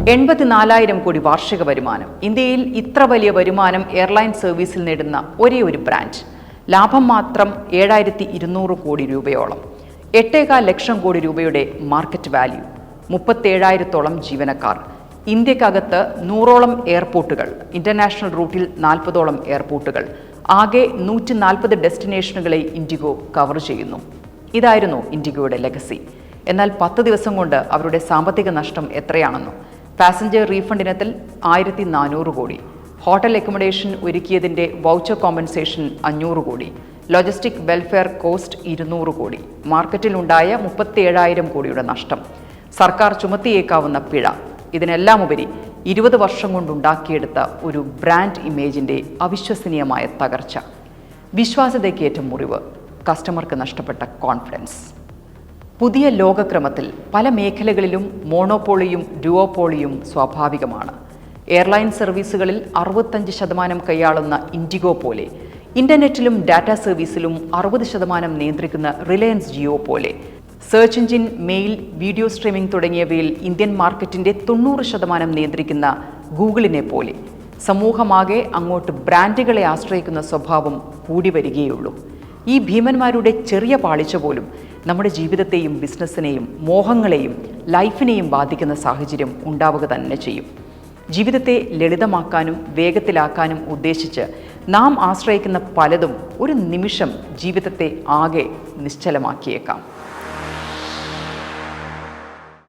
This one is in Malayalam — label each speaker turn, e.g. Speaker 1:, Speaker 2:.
Speaker 1: 84,000 കോടി വാർഷിക വരുമാനം. ഇന്ത്യയിൽ ഇത്ര വലിയ വരുമാനം എയർലൈൻ സർവീസിൽ നേടുന്ന ഒരേ ഒരു ബ്രാൻഡ്. ലാഭം മാത്രം 7,200 കോടി രൂപയോളം. 8.25 ലക്ഷം കോടി രൂപയുടെ മാർക്കറ്റ് വാല്യൂ. 37,000-ഓളം ജീവനക്കാർ. ഇന്ത്യക്കകത്ത് 100ഓളം എയർപോർട്ടുകൾ. ഇന്റർനാഷണൽ റൂട്ടിൽ 40ഓളം എയർപോർട്ടുകൾ. ആകെ 140 ഡെസ്റ്റിനേഷനുകളെ ഇൻഡിഗോ കവർ ചെയ്യുന്നു. ഇതായിരുന്നു ഇൻഡിഗോയുടെ ലെഗസി. എന്നാൽ 10 ദിവസം കൊണ്ട് അവരുടെ സാമ്പത്തിക നഷ്ടം എത്രയാണെന്നോ? പാസഞ്ചർ റീഫണ്ട് ഇനത്തിൽ 1,400 കോടി. ഹോട്ടൽ അക്കോമഡേഷൻ ഒരുക്കിയതിൻ്റെ വൗച്ചർ കോമ്പൻസേഷൻ 500 കോടി. ലോജിസ്റ്റിക് വെൽഫെയർ കോസ്റ്റ് 200 കോടി. മാർക്കറ്റിലുണ്ടായ 37,000 കോടിയുടെ നഷ്ടം. സർക്കാർ ചുമത്തിയേക്കാവുന്ന പിഴ. ഇതിനെല്ലാമുപരി 20 വർഷം കൊണ്ടുണ്ടാക്കിയെടുത്ത ഒരു ബ്രാൻഡ് ഇമേജിൻ്റെ അവിശ്വസനീയമായ തകർച്ച. വിശ്വാസ്യതയ്ക്കേറ്റ മുറിവ്. കസ്റ്റമർക്ക് നഷ്ടപ്പെട്ട കോൺഫിഡൻസ്. പുതിയ ലോകക്രമത്തിൽ പല മേഖലകളിലും മോണോപോളിയും ഡുവോപോളിയും സ്വാഭാവികമാണ്. എയർലൈൻ സർവീസുകളിൽ 65% കൈയാളുന്ന ഇൻഡിഗോ പോലെ, ഇന്റർനെറ്റിലും ഡാറ്റാ സർവീസിലും 60% നിയന്ത്രിക്കുന്ന റിലയൻസ് ജിയോ പോലെ, search engine, mail, video streaming തുടങ്ങിയവയിൽ ഇന്ത്യൻ മാർക്കറ്റിന്റെ 90% നിയന്ത്രിക്കുന്ന ഗൂഗിളിനെ പോലെ സമൂഹമാകെ അങ്ങോട്ട് ബ്രാൻഡുകളെ ആശ്രയിക്കുന്ന സ്വഭാവം കൂടി വരികയുള്ളൂ. ഈ ഭീമന്മാരുടെ ചെറിയ പാളിച്ച പോലും നമ്മുടെ ജീവിതത്തെയും ബിസിനസ്സിനെയും മോഹങ്ങളെയും ലൈഫിനെയും ബാധിക്കുന്ന സാഹചര്യം ഉണ്ടാവുക തന്നെ ചെയ്യും. ജീവിതത്തെ ലളിതമാക്കാനും വേഗത്തിലാക്കാനും ഉദ്ദേശിച്ച് നാം ആശ്രയിക്കുന്ന പലതും ഒരു നിമിഷം ജീവിതത്തെ ആകെ നിശ്ചലമാക്കിയേക്കാം.